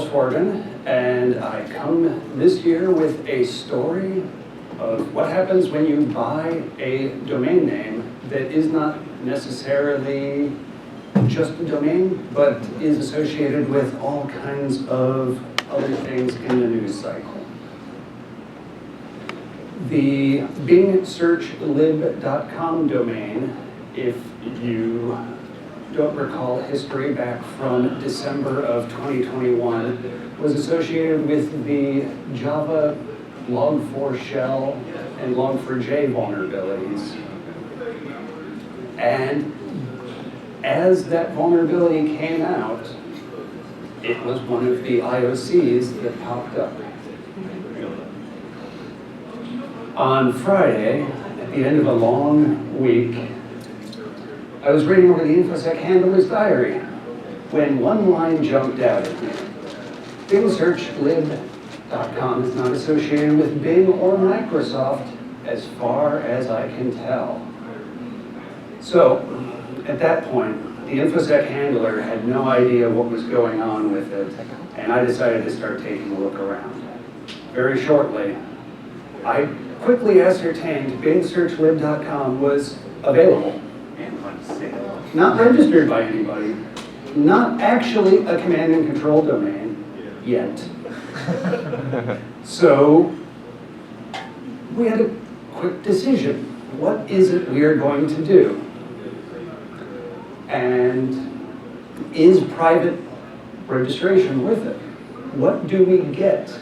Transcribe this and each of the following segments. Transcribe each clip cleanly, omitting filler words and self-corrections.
Forbin, and I come this year with a story of what happens when you buy a domain name that is not necessarily just a domain, but is associated with all kinds of other things in the news cycle. The bingsearchlib.com domain, if you don't recall history back from December of 2021, was associated with the Java log4 shell and log4j vulnerabilities. And as that vulnerability came out, it was one of the IOCs that popped up. On Friday, at the end of a long week, I was reading over the InfoSec handler's diary when one line jumped out at me. bingsearchlib.com is not associated with Bing or Microsoft as far as I can tell. So, at that point, the InfoSec handler had no idea what was going on with it, and I decided to start taking a look around. Very shortly, I quickly ascertained bingsearchlib.com was available. Not registered by anybody, not actually a command and control domain yet. So we had a quick decision. What is it we are going to do? And is private registration worth it? What do we get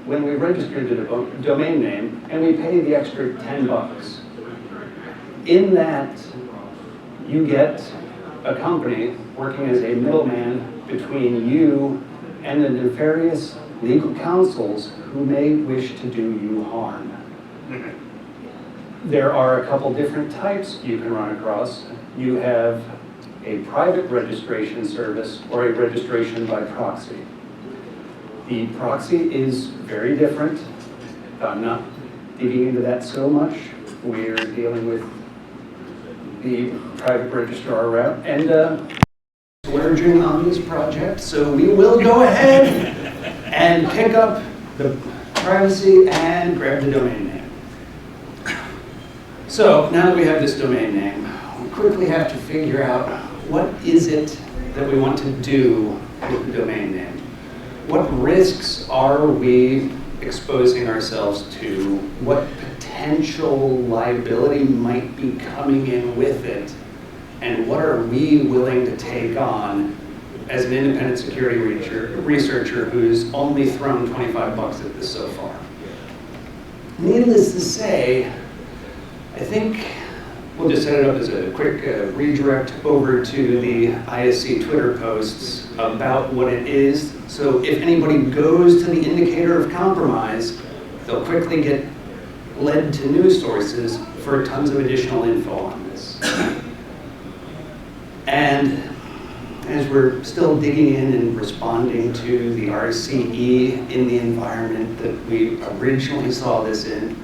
when we register the domain name and we pay the extra $10? In that, you get a company working as a middleman between you and the nefarious legal counsels who may wish to do you harm. There are a couple different types you can run across. You have a private registration service or a registration by proxy. The proxy is very different. I'm not digging into that so much. We're dealing with the private registrar route, and splurging on this project, so we will go ahead and pick up the privacy and grab the domain name. So now that we have this domain name, we quickly have to figure out what is it that we want to do with the domain name. What risks are we exposing ourselves to? What potential liability might be coming in with it? And what are we willing to take on as an independent security researcher who's only thrown 25 bucks at this so far? Needless to say, I think we'll just set it up as a quick redirect over to the ISC Twitter posts about what it is. So if anybody goes to the indicator of compromise, they'll quickly get led to news sources for tons of additional info on this. And as we're still digging in and responding to the RCE in the environment that we originally saw this in,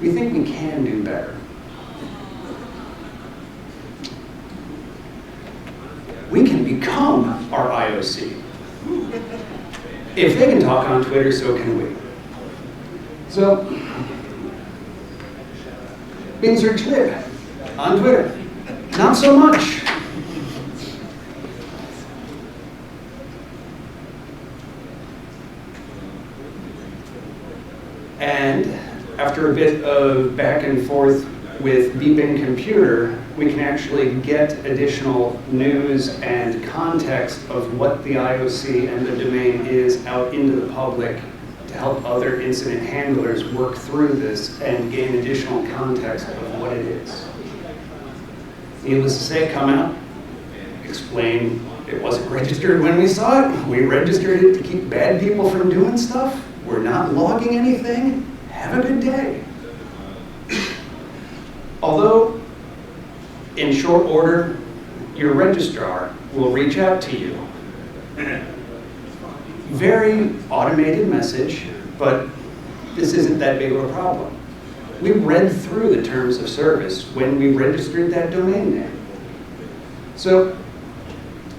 we think we can do better. We can become our IOC. If they can talk on Twitter, so can we. So, bingsearchlib on Twitter, not so much. And after a bit of back and forth with Beeping Computer, we can actually get additional news and context of what the IOC and the domain is out into the public to help other incident handlers work through this and gain additional context of what it is. Needless to say, come out, explain it wasn't registered when we saw it. We registered it to keep bad people from doing stuff. We're not logging anything. Have a good day. Although, in short order, your registrar will reach out to you. Very automated message, but this isn't that big of a problem. We read through the terms of service when we registered that domain name. So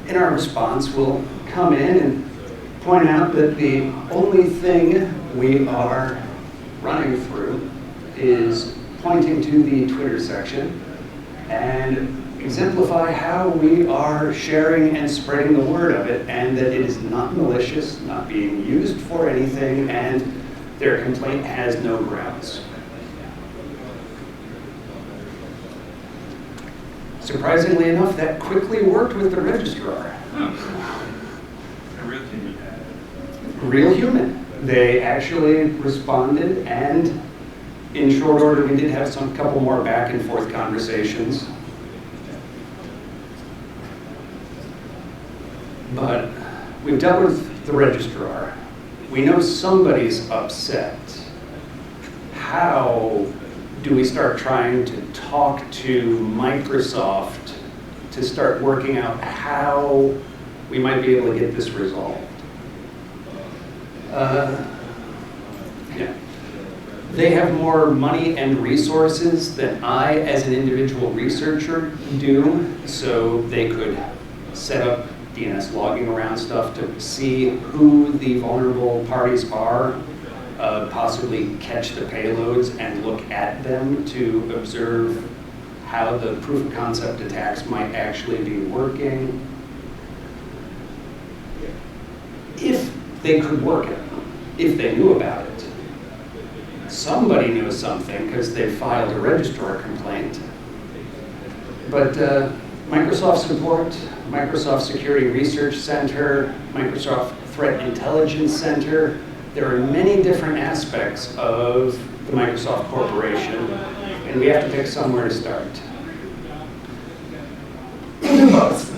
in our response, we'll come in and point out that the only thing we are running through is pointing to the Twitter section and exemplify how we are sharing and spreading the word of it, and that it is not malicious, not being used for anything, and their complaint has no grounds. Surprisingly enough, that quickly worked with the registrar. A real human. Real human. They actually responded, and in short order, we did have a couple more back and forth conversations. But we've dealt with the registrar. We know somebody's upset. How do we start trying to talk to Microsoft to start working out how we might be able to get this resolved? Yeah. They have more money and resources than I, as an individual researcher, do, so they could set up DNS logging around stuff to see who the vulnerable parties are, possibly catch the payloads and look at them to observe how the proof of concept attacks might actually be working. If they could work it, if they knew about it. Somebody knew something because they filed a registrar complaint. But Microsoft support, Microsoft Security Research Center, Microsoft Threat Intelligence Center, there are many different aspects of the Microsoft Corporation, and we have to pick somewhere to start. We'll do both.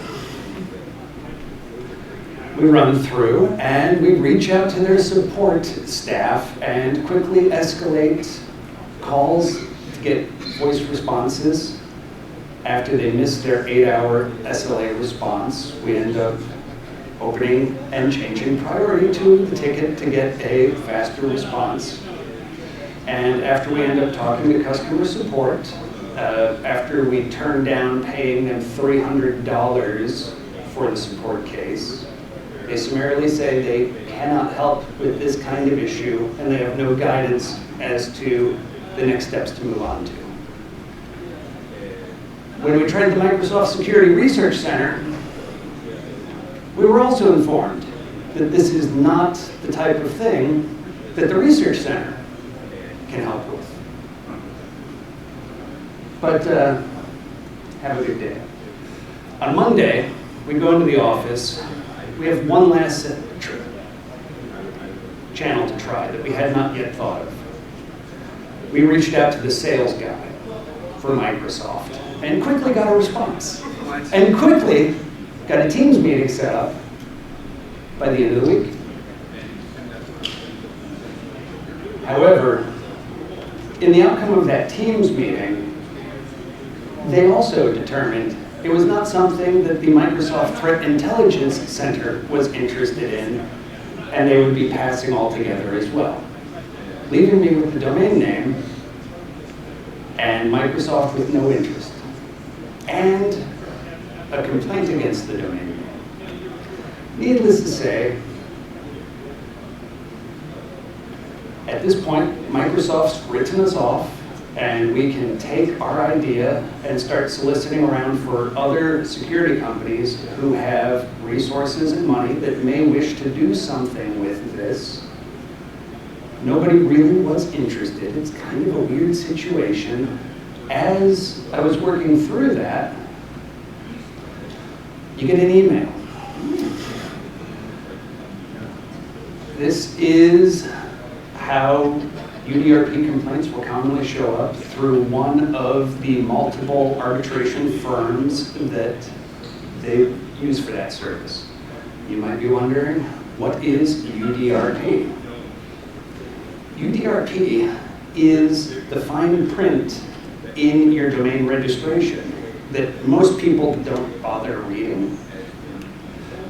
We run through and we reach out to their support staff and quickly escalate calls to get voice responses. After they miss their 8-hour SLA response, we end up opening and changing priority to the ticket to get a faster response. And after we end up talking to customer support, after we turn down paying them $300 for the support case, they summarily say they cannot help with this kind of issue and they have no guidance as to the next steps to move on to. When we tried the Microsoft Security Research Center, we were also informed that this is not the type of thing that the Research Center can help with. But have a good day. On Monday, we go into the office. We have one last channel to try that we had not yet thought of. We reached out to the sales guy for Microsoft and quickly got a response. And quickly got a Teams meeting set up by the end of the week. However, in the outcome of that Teams meeting, they also determined it was not something that the Microsoft Threat Intelligence Center was interested in, and they would be passing altogether as well, leaving me with the domain name and Microsoft with no interest, and a complaint against the domain name. Needless to say, at this point, Microsoft's written us off, and we can take our idea and start soliciting around for other security companies who have resources and money that may wish to do something with this. Nobody really was interested. It's kind of a weird situation. As I was working through that, you get an email. This is how UDRP complaints will commonly show up through one of the multiple arbitration firms that they use for that service. You might be wondering, what is UDRP? UDRP is the fine print in your domain registration that most people don't bother reading,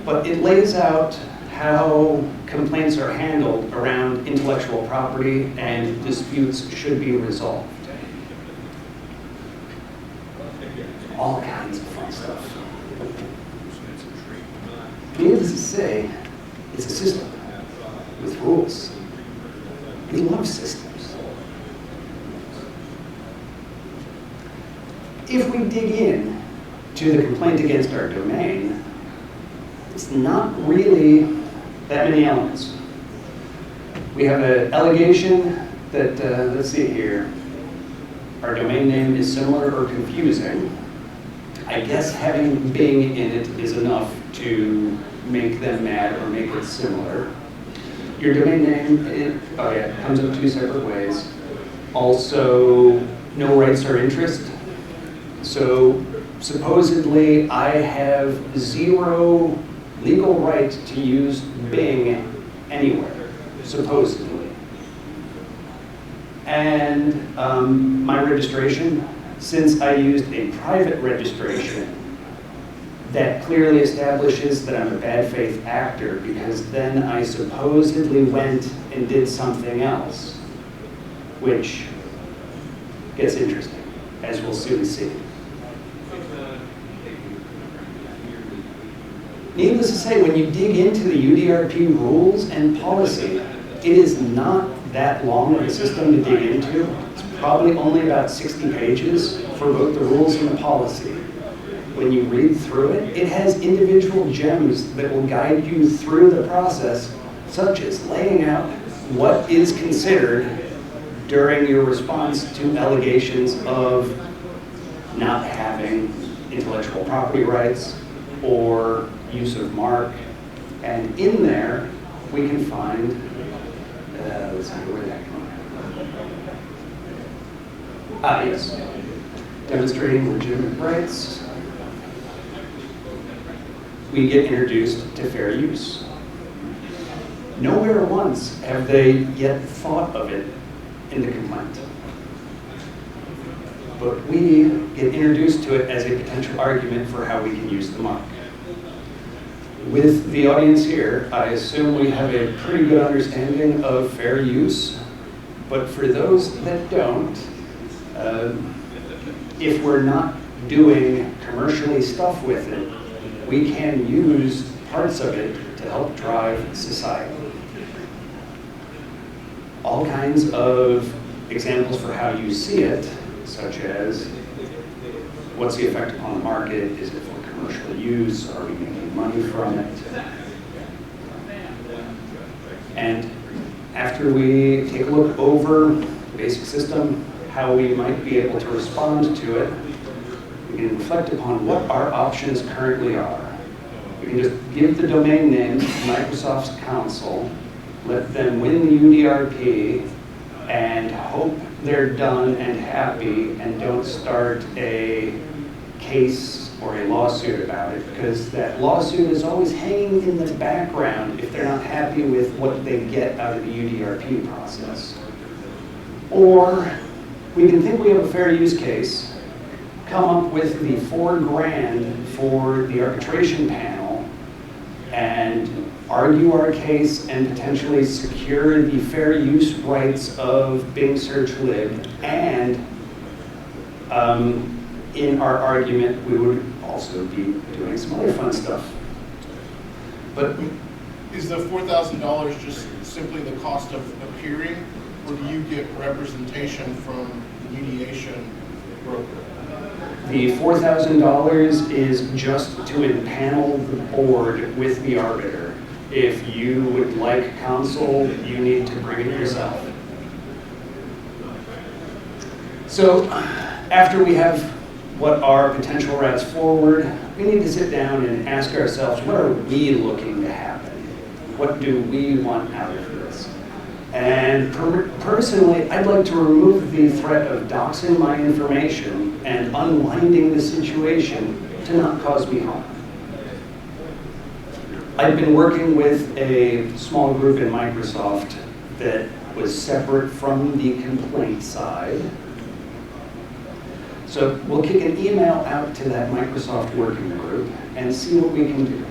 but it lays out how complaints are handled around intellectual property and disputes should be resolved. All kinds of fun stuff. Needless to say, It's a system with rules. We love systems. If we dig in to the complaint against our domain, it's not really that many elements. We have an allegation that, let's see here, our domain name is similar or confusing. I guess having Bing in it is enough to make them mad or make it similar. Your domain name, comes in two separate ways. Also, no rights or interest. So supposedly I have zero legal right to use Bing anywhere, supposedly. And my registration, since I used a private registration, that clearly establishes that I'm a bad faith actor, because then I supposedly went and did something else, which gets interesting, as we'll soon see. Needless to say, when you dig into the UDRP rules and policy, it is not that long of a system to dig into. It's probably only about 60 pages for both the rules and the policy. When you read through it, it has individual gems that will guide you through the process, such as laying out what is considered during your response to allegations of not having intellectual property rights or use of mark. And in there, we can find, let's see, where did that come from? Yes. Demonstrating legitimate rights. We get introduced to fair use. Nowhere once have they yet thought of it in the complaint. But we get introduced to it as a potential argument for how we can use the mark. With the audience here, I assume we have a pretty good understanding of fair use, but for those that don't, if we're not doing commercially stuff with it, we can use parts of it to help drive society. All kinds of examples for how you see it, such as what's the effect upon the market? Is it for commercial use? Are we making money from it? And after we take a look over the basic system, how we might be able to respond to it, we can reflect upon what our options currently are. We can just give the domain name to Microsoft's counsel, let them win the UDRP, and hope they're done and happy and don't start a case or a lawsuit about it, because that lawsuit is always hanging in the background if they're not happy with what they get out of the UDRP process. Or we can think we have a fair use case, come up with the $4,000 for the arbitration panel, and argue our case and potentially secure the fair use rights of Bing Search Lib. And in our argument, we would also be doing some other fun stuff. But is the $4,000 just simply the cost of appearing, or do you get representation from the mediation broker? the $4,000 is just to empanel the board with the arbiter. If you would like counsel, you need to bring it yourself. So after we have what are potential routes forward, we need to sit down and ask ourselves, what are we looking to happen? What do we want out of this? And personally, I'd like to remove the threat of doxing my information and unwinding the situation to not cause me harm. I've been working with a small group in Microsoft that was separate from the complaint side. So we'll kick an email out to that Microsoft working group and see what we can do.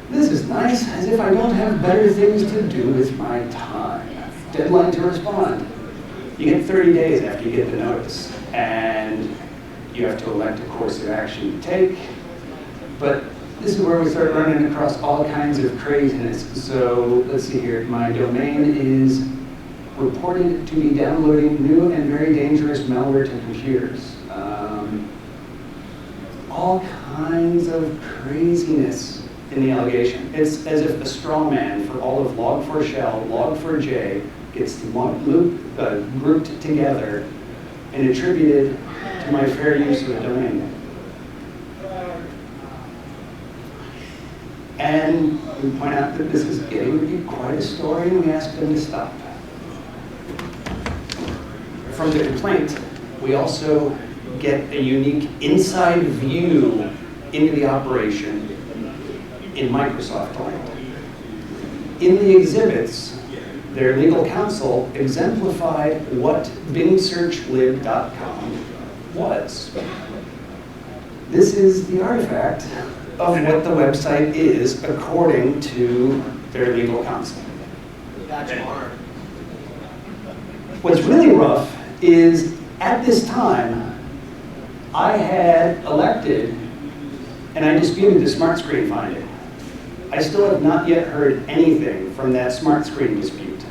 This is nice, as if I don't have better things to do with my time. Deadline to respond. You get 30 days after you get the notice, and you have to elect a course of action to take. But this is where we start running across all kinds of craziness. So let's see here. My domain is reported to be downloading new and very dangerous malware to computers. All kinds of craziness in the allegation. It's as if a straw man for all of log4shell, log4j gets grouped together and attributed to my fair use of a domain name. And we point out that this is getting to be quite a story, and we ask them to stop. From the complaint, we also get a unique inside view into the operation in Microsoft land. In the exhibits, their legal counsel exemplified what bingsearchlib.com was. This is the artifact of what the website is according to their legal counsel. That's hard. What's really rough is at this time, I had elected and I disputed the smart screen finding. I still have not yet heard anything from that smart screen dispute.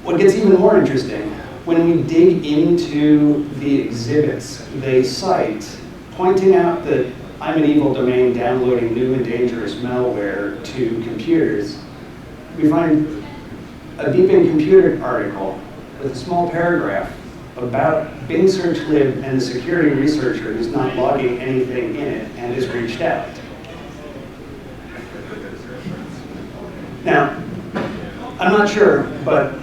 What gets even more interesting, when we dig into the exhibits, they cite pointing out that I'm an evil domain downloading new and dangerous malware to computers. We find a Deep in Computer article with a small paragraph about Bing Search Lib and the security researcher who's not logging anything in it and has reached out. Now, I'm not sure, but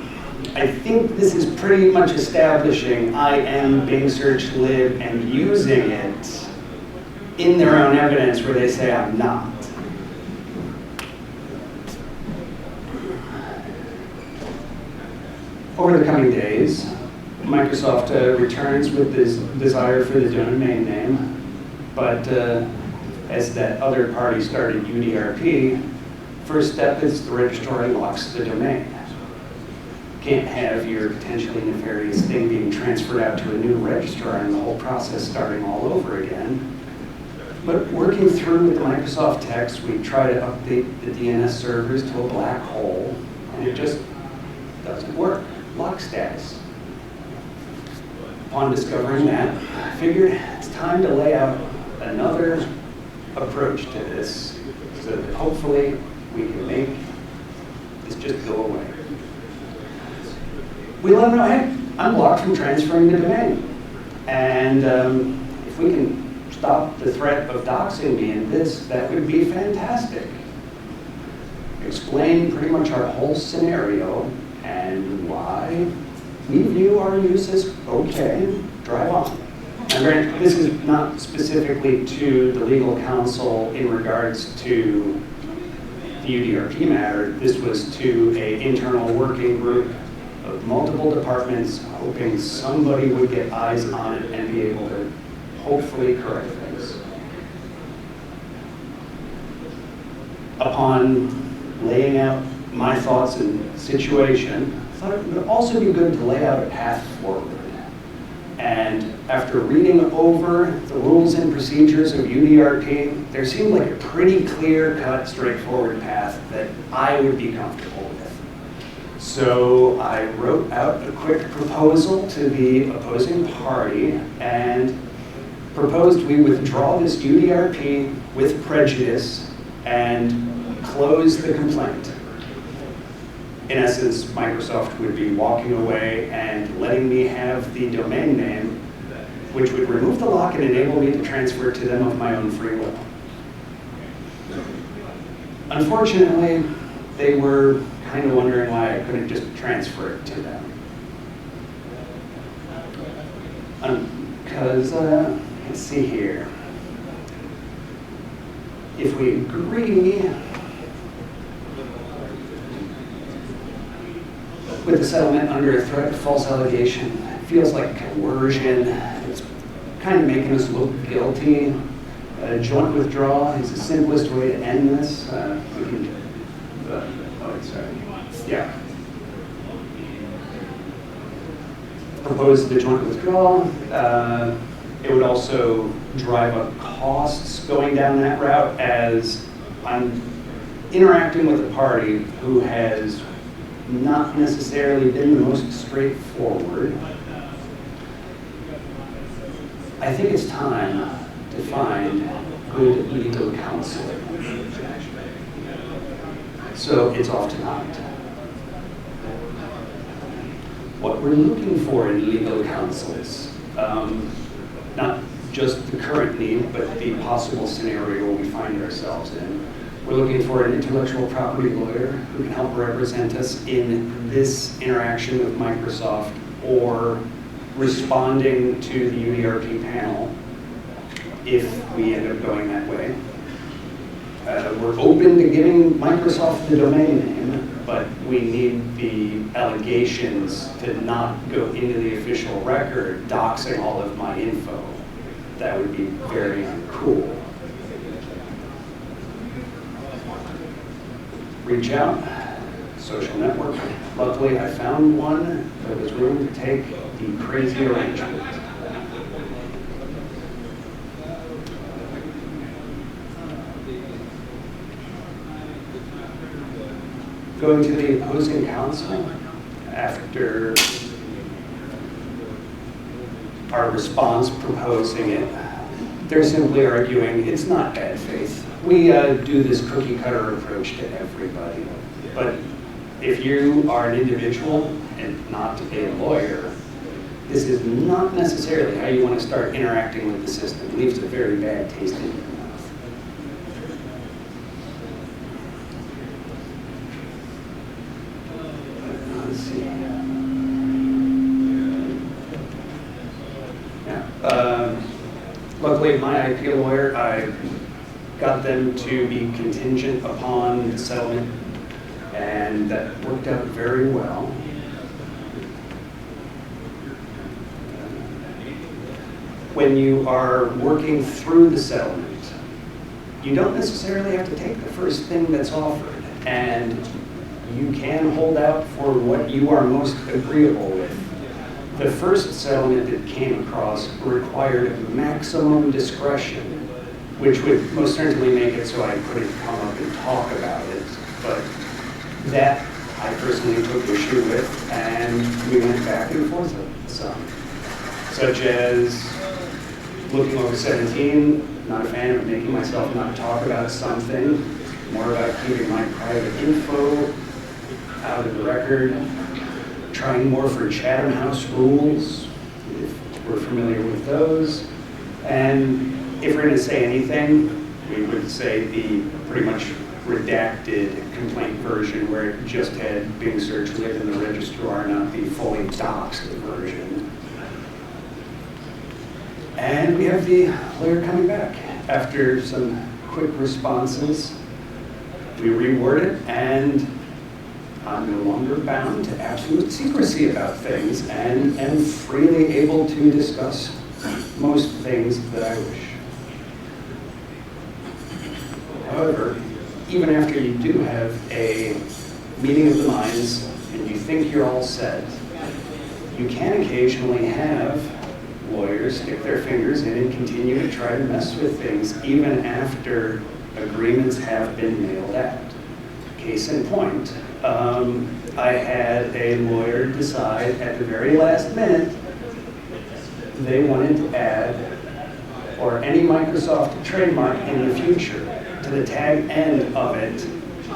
I think this is pretty much establishing I am Bing Search Lib and using it in their own evidence where they say I'm not. Over the coming days, Microsoft returns with this desire for the domain name, but as that other party started UDRP, first step is the registrar locks the domain. Can't have your potentially nefarious thing being transferred out to a new registrar and the whole process starting all over again. But working through with the Microsoft text, we try to update the DNS servers to a black hole, and it just doesn't work. Lock status. Upon discovering that, I figured it's time to lay out another approach to this so that hopefully we can make this just go away. We let them know, hey, I'm blocked from transferring the domain. And if we can stop the threat of doxing me in this, that would be fantastic. Explain pretty much our whole scenario and why we view our use as okay, drive on. And this is not specifically to the legal counsel in regards to the UDRP matter. This was to an internal working group of multiple departments hoping somebody would get eyes on it and be able to hopefully correct things. Upon laying out my thoughts and situation, I thought it would also be good to lay out a path forward. And after reading over the rules and procedures of UDRP, there seemed like a pretty clear-cut, straightforward path that I would be comfortable with. So I wrote out a quick proposal to the opposing party and proposed we withdraw this UDRP with prejudice and close the complaint. In essence, Microsoft would be walking away and letting me have the domain name, which would remove the lock and enable me to transfer it to them of my own free will. Unfortunately, they were kind of wondering why I couldn't just transfer it to them. Because, let's see here. If we agree with the settlement under a threat of false allegation, it feels like coercion. It's kind of making us look guilty. Joint withdrawal is the simplest way to end this. We can, yeah. Propose the joint withdrawal. It would also drive up costs going down that route, as I'm interacting with a party who has not necessarily been the most straightforward. I think it's time to find good legal counsel. So it's off tonight. What we're looking for in legal counsels, not just the current need, but the possible scenario we find ourselves in. We're looking for an intellectual property lawyer who can help represent us in this interaction with Microsoft or responding to the UDRP panel if we end up going that way. We're open to giving Microsoft the domain name, but we need the allegations to not go into the official record doxing all of my info. That would be very uncool. Reach out, social network. Luckily, I found one that was willing to take the crazy arrangement. Going to the opposing counsel after our response proposing it, they're simply arguing it's not bad faith. We do this cookie cutter approach to everybody. But if you are an individual and not a lawyer, this is not necessarily how you want to start interacting with the system. It leaves a very bad taste in your mouth. Let's see. Yeah. Luckily, my IP lawyer, I got them to be contingent upon settlement, and that worked out very well. When you are working through the settlement, you don't necessarily have to take the first thing that's offered, and you can hold out for what you are most agreeable with. The first settlement that came across required maximum discretion, which would most certainly make it so I couldn't come up and talk about it. But that I personally took issue with, and we went back and forth with some. Such as looking over 17, not a fan of making myself not talk about something, more about keeping my private info out of the record, trying more for Chatham House rules, if we're familiar with those. And if we're going to say anything, we would say the pretty much redacted complaint version where it just had Bing search live in the registrar, not the fully doxed version. And we have the lawyer coming back. After some quick responses, we reword it, and I'm no longer bound to absolute secrecy about things and am freely able to discuss most things that I wish. However, even after you do have a meeting of the minds and you think you're all set, you can occasionally have lawyers stick their fingers in and continue to try to mess with things even after agreements have been mailed out. Case in point, I had a lawyer decide at the very last minute they wanted to add or any Microsoft trademark in the future to the tag end of it.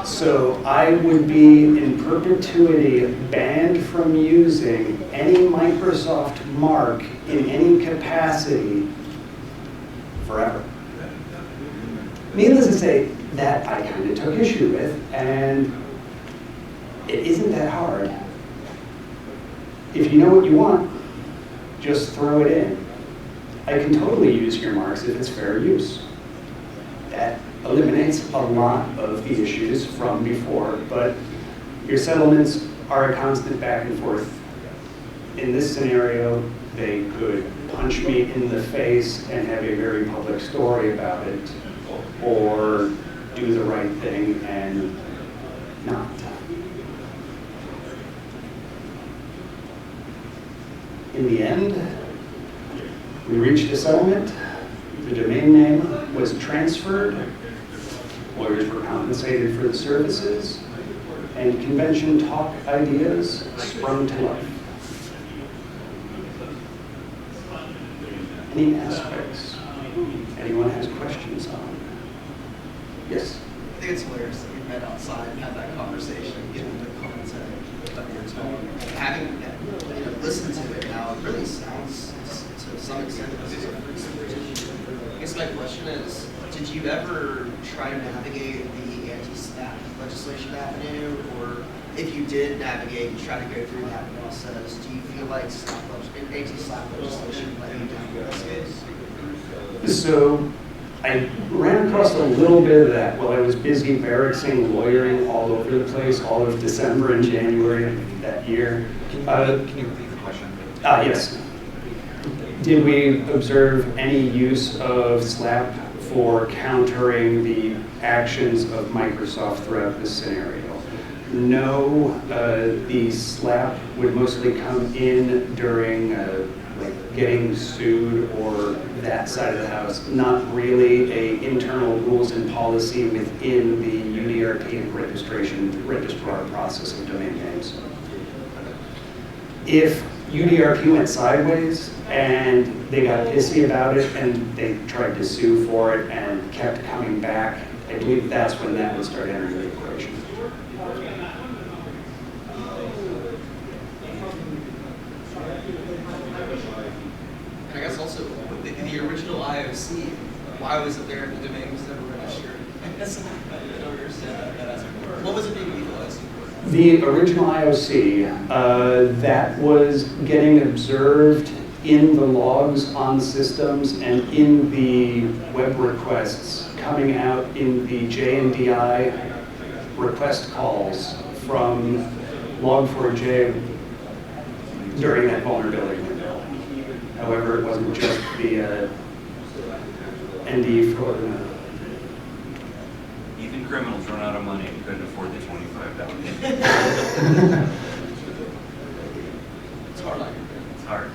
So I would be in perpetuity banned from using any Microsoft mark in any capacity forever. Needless to say, that I kind of took issue with, and it isn't that hard. If you know what you want, just throw it in. I can totally use your marks if it's fair use. That eliminates a lot of the issues from before, but your settlements are a constant back and forth. In this scenario, they could punch me in the face and have a very public story about it, or do the right thing and not. In the end, We reached a settlement. The domain name was transferred. Lawyers were compensated for the services, and convention talk ideas sprung to life. Any aspects anyone has questions on? Yes? I think it's hilarious that we met outside and had that conversation, given the content of your tone. Having listened to it now, it really sounds, to some extent, this is a free speech. I guess my question is, did you ever try to navigate the anti-SLAPP legislation avenue, or if you did navigate and try to go through that process, do you feel like anti-SLAPP legislation let you down in this case? So I ran across a little bit of that while I was busy barracksing, lawyering all over the place, all of December and January of that year. Can you repeat the question? Yes. Did we observe any use of SLAPP for countering the actions of Microsoft throughout this scenario? No, the SLAPP would mostly come in during like getting sued or that side of the house, not really a internal rules and policy within the UDRP and registrar process of domain names. If UDRP went sideways and they got pissy about it and they tried to sue for it and kept coming back, I believe that's when that would start entering the equation. And I guess also, the original IOC, why was it there if the domain was never registered? I guess I don't understand that aspect. What was it being utilized for? The original IOC, that was getting observed in the logs on systems and in the web requests coming out in the JNDI request calls from Log4j during that vulnerability window. However, it wasn't just the ND for Even criminals run out of money and couldn't afford the $25. It's hard on you. It's hard.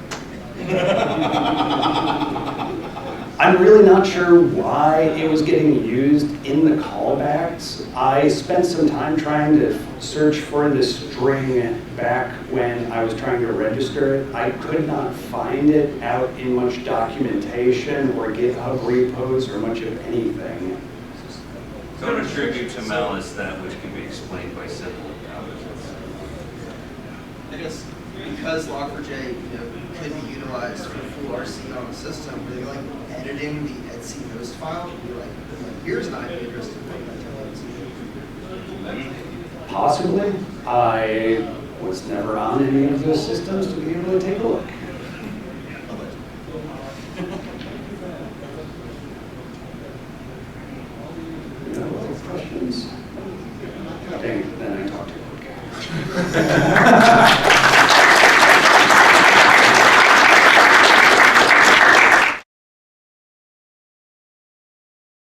I'm really not sure why it was getting used in the callbacks. I spent some time trying to search for the string back when I was trying to register it. I could not find it out in much documentation or GitHub repos or much of anything. Don't attribute to malice that which can be explained by simple intelligence. I guess because Log4j, could be utilized for full RC on the system, were they like editing the etc host file to be like, here's an IP address to put that. Possibly. I was never on any of those systems to be able to take a look. No other questions? Dang, then I talked too quick.